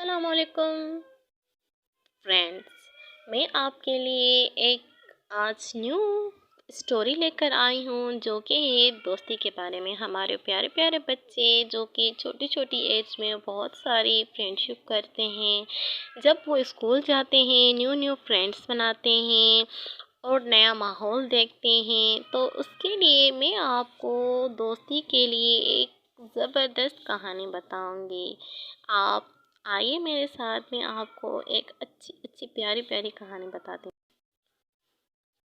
السلام علیکم فرینڈس، میں آپ کے لیے ایک آج نیو اسٹوری لے کر آئی ہوں جو کہ ہے دوستی کے بارے میں۔ ہمارے پیارے پیارے بچے جو کہ چھوٹی چھوٹی ایج میں بہت ساری فرینڈشپ کرتے ہیں، جب وہ اسکول جاتے ہیں نیو نیو فرینڈس بناتے ہیں اور نیا ماحول دیکھتے ہیں، تو اس کے لیے میں آپ کو دوستی کے لیے ایک زبردست کہانی بتاؤں گی۔ آپ آئیے میرے ساتھ، میں آپ کو ایک اچھی پیاری پیاری کہانی بتاتی ہوں۔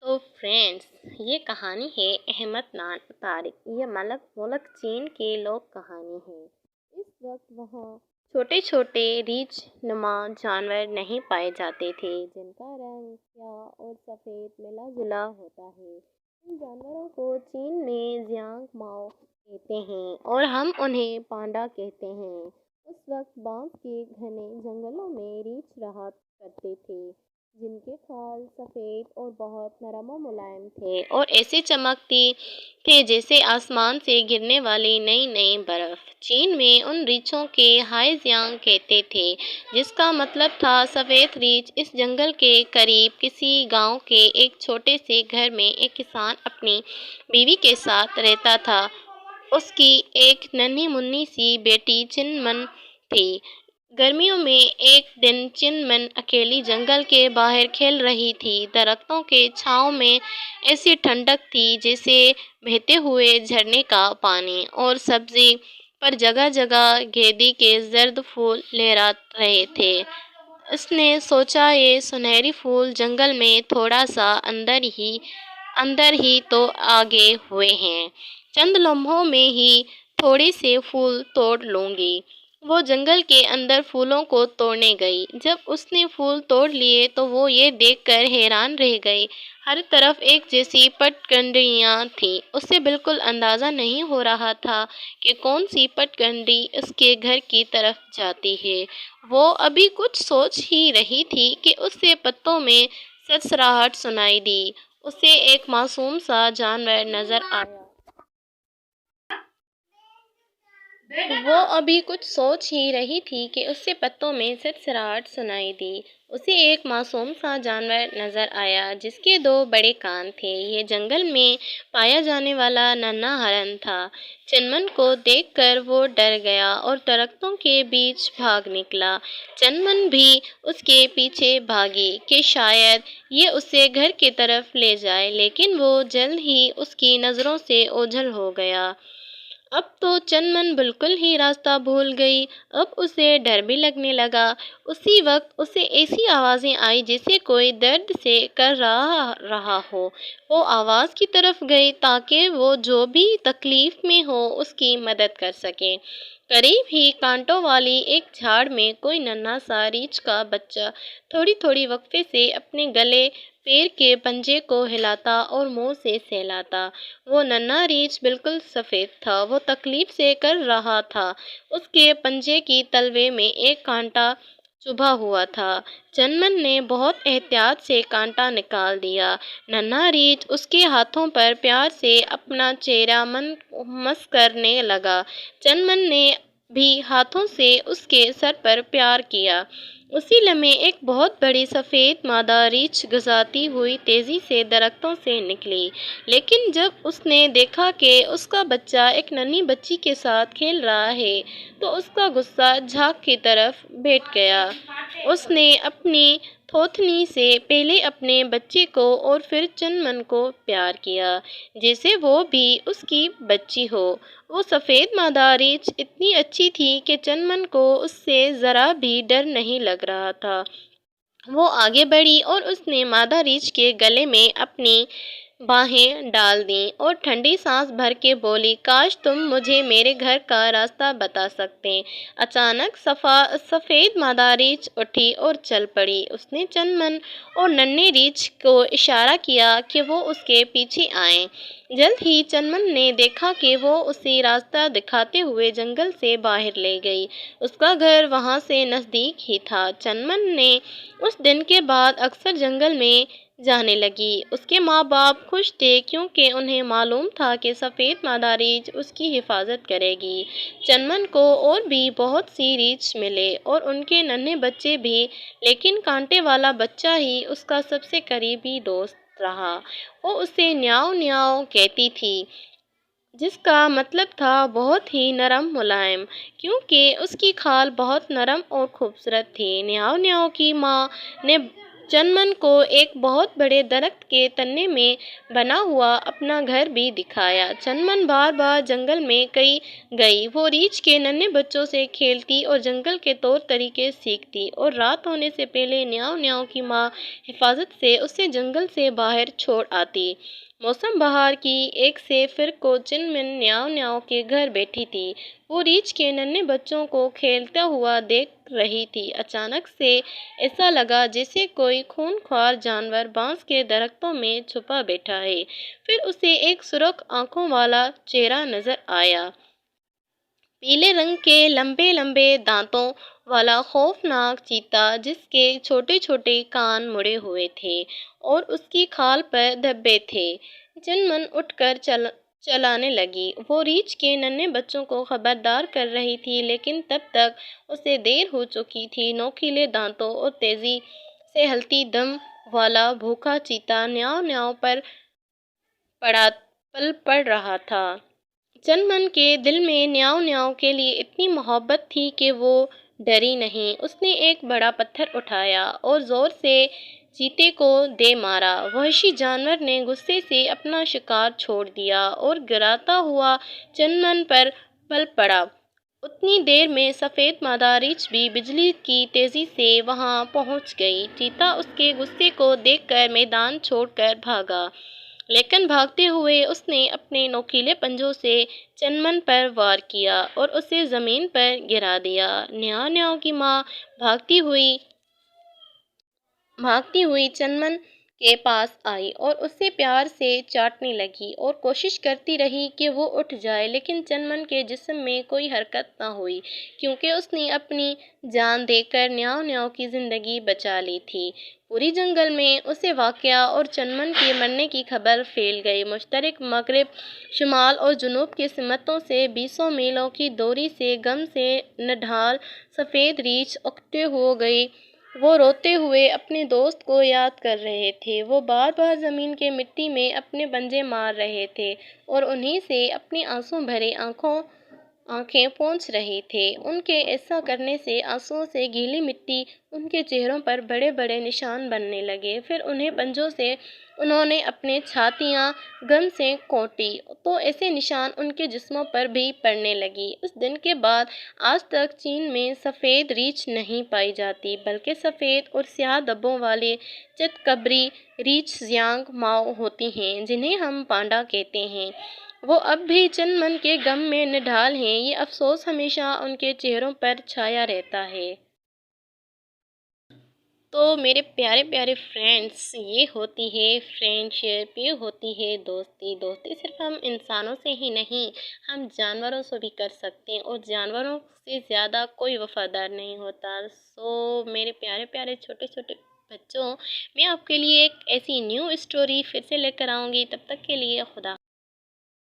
تو فرینڈس، یہ کہانی ہے احمد نام طارق، یہ ملک چین کے لوگ کہانی ہے۔ اس وقت وہاں چھوٹے چھوٹے ریچھ نما جانور نہیں پائے جاتے تھے جن کا رنگ سیاہ اور سفید ملا جلا ہوتا ہے۔ ان جانوروں کو چین میں زیانگ ماؤ کہتے ہیں اور ہم انہیں پانڈا کہتے ہیں۔ اس وقت بانس کے گھنے جنگلوں میں ریچھ رہا کرتے تھے جن کے کھال سفید اور بہت نرم و ملائم تھے اور ایسے چمکتی تھے جیسے آسمان سے گرنے والی نئی نئی برف۔ چین میں ان ریچھوں کے ہائی زیانگ کہتے تھے، جس کا مطلب تھا سفید ریچھ۔ اس جنگل کے قریب کسی گاؤں کے ایک چھوٹے سے گھر میں ایک کسان اپنی بیوی کے ساتھ رہتا تھا۔ اس کی ایک ننھی منھی سی بیٹی چن من تھی۔ گرمیوں میں ایک دن چن من اکیلی جنگل کے باہر کھیل رہی تھی۔ درختوں کے چھاؤں میں ایسی ٹھنڈک تھی جیسے بہتے ہوئے جھرنے کا پانی، اور سبزی پر جگہ جگہ گیندی کے زرد پھول لہرا رہے تھے۔ اس نے سوچا، یہ سنہری پھول جنگل میں تھوڑا سا اندر ہی تو آگے ہوئے ہیں، چند لمحوں میں ہی تھوڑے سے پھول توڑ لوں گی۔ وہ جنگل کے اندر پھولوں کو توڑنے گئی۔ جب اس نے پھول توڑ لیے تو وہ یہ دیکھ کر حیران رہ گئی، ہر طرف ایک جیسی پٹ کنڈیاں تھیں۔ اسے بالکل اندازہ نہیں ہو رہا تھا کہ کون سی پٹ کنڈی اس کے گھر کی طرف جاتی ہے۔ وہ ابھی کچھ سوچ ہی رہی تھی کہ اسے پتوں میں سرسراہٹ سنائی دی۔ اسے ایک معصوم سا جانور نظر آیا۔ جس کے دو بڑے کان تھے۔ یہ جنگل میں پایا جانے والا ننھا ہرن تھا۔ چن من کو دیکھ کر وہ ڈر گیا اور درختوں کے بیچ بھاگ نکلا۔ چن من بھی اس کے پیچھے بھاگی کہ شاید یہ اسے گھر کی طرف لے جائے، لیکن وہ جلد ہی اس کی نظروں سے اوجھل ہو گیا۔ اب تو چن من بالکل ہی راستہ بھول گئی۔ اب اسے ڈر بھی لگنے لگا۔ اسی وقت اسے ایسی آوازیں آئیں جیسے کوئی درد سے کرہا رہا ہو۔ وہ آواز کی طرف گئی تاکہ وہ جو بھی تکلیف میں ہو اس کی مدد کر سکے۔ قریب ہی کانٹوں والی ایک جھاڑ میں کوئی ننھا سا ریچھ کا بچہ تھوڑی وقفے سے اپنے گلے پیر کے پنجے کو ہلاتا اور منہ سے سہلاتا۔ وہ ننھا ریچھ بالکل سفید تھا۔ وہ تکلیف سے کر رہا تھا۔ اس کے پنجے کی تلوے میں ایک کانٹا چبھا ہوا تھا۔ چن من نے بہت احتیاط سے کانٹا نکال دیا۔ ننھا ریچھ اس کے ہاتھوں پر پیار سے اپنا چہرہ مس کرنے لگا۔ چن من نے بھی ہاتھوں سے اس کے سر پر پیار کیا۔ اسی لمحے ایک بہت بڑی سفید مادہ ریچھ گھساتی ہوئی تیزی سے درختوں سے نکلی، لیکن جب اس نے دیکھا کہ اس کا بچہ ایک ننھی بچی کے ساتھ کھیل رہا ہے تو اس کا غصہ جھاگ کی طرف بھڑک گیا۔ اس نے اپنی تھوتنی سے پہلے اپنے بچے کو اور پھر چن من کو پیار کیا جیسے وہ بھی اس کی بچی ہو۔ وہ سفید مادہ ریچھ اتنی اچھی تھی کہ چن من کو اس سے ذرا بھی ڈر نہیں لگ رہا تھا۔ وہ آگے بڑھی اور اس نے مادہ ریچھ کے گلے میں اپنی باہیں ڈال دیں اور ٹھنڈی سانس بھر کے بولی، کاش تم مجھے میرے گھر کا راستہ بتا سکتے۔ اچانک سفید مادہ ریچھ اٹھی اور چل پڑی۔ اس نے چن من اور ننھے ریچھ کو اشارہ کیا کہ وہ اس کے پیچھے آئیں۔ جلد ہی چن من نے دیکھا کہ وہ اسے راستہ دکھاتے ہوئے جنگل سے باہر لے گئی۔ اس کا گھر وہاں سے نزدیک ہی تھا۔ چن من نے اس دن کے بعد اکثر جنگل میں جانے لگی۔ اس کے ماں باپ خوش تھے کیونکہ انہیں معلوم تھا کہ سفید مادہ ریچھ اس کی حفاظت کرے گی۔ چنمن کو اور بھی بہت سی ریچھ ملے اور ان کے ننھے بچے بھی، لیکن کانٹے والا بچہ ہی اس کا سب سے قریبی دوست رہا۔ وہ اسے نیاؤ نیاؤ کہتی تھی، جس کا مطلب تھا بہت ہی نرم ملائم، کیونکہ اس کی کھال بہت نرم اور خوبصورت تھی۔ نیاؤ نیاؤ کی ماں نے چنمن کو ایک بہت بڑے درخت کے تنے میں بنا ہوا اپنا گھر بھی دکھایا۔ چنمن بار بار جنگل میں گئی، وہ ریچھ کے ننھے بچوں سے کھیلتی اور جنگل کے طور طریقے سیکھتی، اور رات ہونے سے پہلے نیاؤ نیاؤ کی ماں حفاظت سے اسے جنگل سے باہر چھوڑ آتی۔ موسم بہار کی ایک سے پھر کو چنمن نیاؤ نیاؤ کے گھر بیٹھی تھی۔ وہ ریچھ کے ننھے بچوں کو کھیلتا ہوا دیکھ رہی تھی۔ اچانک سے ایسا لگا جیسے کوئی خونخوار جانور بانس کے درختوں میں چھپا بیٹھا ہے۔ پھر اسے ایک سرخ آنکھوں والا چہرہ نظر آیا۔ پیلے رنگ کے لمبے لمبے دانتوں والا خوفناک چیتا، جس کے چھوٹے چھوٹے کان مڑے ہوئے تھے اور اس کی کھال پر دھبے تھے۔ چنمن اٹھ کر چلانے لگی۔ وہ ریچھ کے ننھے بچوں کو خبردار کر رہی تھی، لیکن تب تک اسے دیر ہو چکی تھی۔ نوکیلے دانتوں اور تیزی سے ہلتی دم والا بھوکا چیتا نیاؤ نیاؤ پر پل پڑ رہا تھا۔ چنمن کے دل میں نیاؤ نیاؤ کے لیے اتنی محبت تھی کہ وہ ڈری نہیں۔ اس نے ایک بڑا پتھر اٹھایا اور زور سے چیتے کو دے مارا۔ وحشی جانور نے غصے سے اپنا شکار چھوڑ دیا اور گراتا ہوا چنمن پر پل پڑا۔ اتنی دیر میں سفید مادہ ریچھ بھی بجلی کی تیزی سے وہاں پہنچ گئی۔ چیتا اس کے غصے کو دیکھ کر میدان چھوڑ کر بھاگا، لیکن بھاگتے ہوئے اس نے اپنے نوکیلے پنجوں سے چنمن پر وار کیا اور اسے زمین پر گرا دیا۔ نیاؤ نیاؤ کی ماں بھاگتی ہوئی چنمن کے پاس آئی اور اسے پیار سے چاٹنے لگی اور کوشش کرتی رہی کہ وہ اٹھ جائے، لیکن چنمن کے جسم میں کوئی حرکت نہ ہوئی، کیونکہ اس نے اپنی جان دے کر نیاؤ نیاؤ کی زندگی بچا لی تھی۔ پورے جنگل میں اس واقعہ اور چنمن کے مرنے کی خبر پھیل گئی۔ مشرق، مغرب، شمال اور جنوب کی سمتوں سے 20 میلوں کی دوری سے غم سے نڈھال سفید ریچھ اکٹھے ہو گئی۔ وہ روتے ہوئے اپنے دوست کو یاد کر رہے تھے۔ وہ بار بار زمین کی مٹی میں اپنے پنجے مار رہے تھے اور انہیں سے اپنی آنسو بھری آنکھیں پونچھ رہے تھے۔ ان کے ایسا کرنے سے آنسوؤں سے گیلی مٹی ان کے چہروں پر بڑے بڑے نشان بننے لگے۔ پھر انہوں نے اپنی چھاتیاں غم سے کوٹی تو ایسے نشان ان کے جسموں پر بھی پڑنے لگے۔ اس دن کے بعد آج تک چین میں سفید ریچھ نہیں پائی جاتی، بلکہ سفید اور سیاہ دھبوں والی چتکبری ریچھ زیانگ ماؤ ہوتی ہیں، جنہیں ہم پانڈا کہتے ہیں۔ وہ اب بھی چنمن کے غم میں نڈھال ہیں۔ یہ افسوس ہمیشہ ان کے چہروں پر چھایا رہتا ہے۔ تو میرے پیارے پیارے فرینڈس، یہ ہوتی ہے فرینڈشپ، یہ ہوتی ہے دوستی۔ دوستی صرف ہم انسانوں سے ہی نہیں، ہم جانوروں سے بھی کر سکتے ہیں، اور جانوروں سے زیادہ کوئی وفادار نہیں ہوتا۔ میرے پیارے پیارے چھوٹے چھوٹے بچوں، میں آپ کے لیے ایک ایسی نیو اسٹوری پھر سے لے کر آؤں گی۔ تب تک کے لیے خدا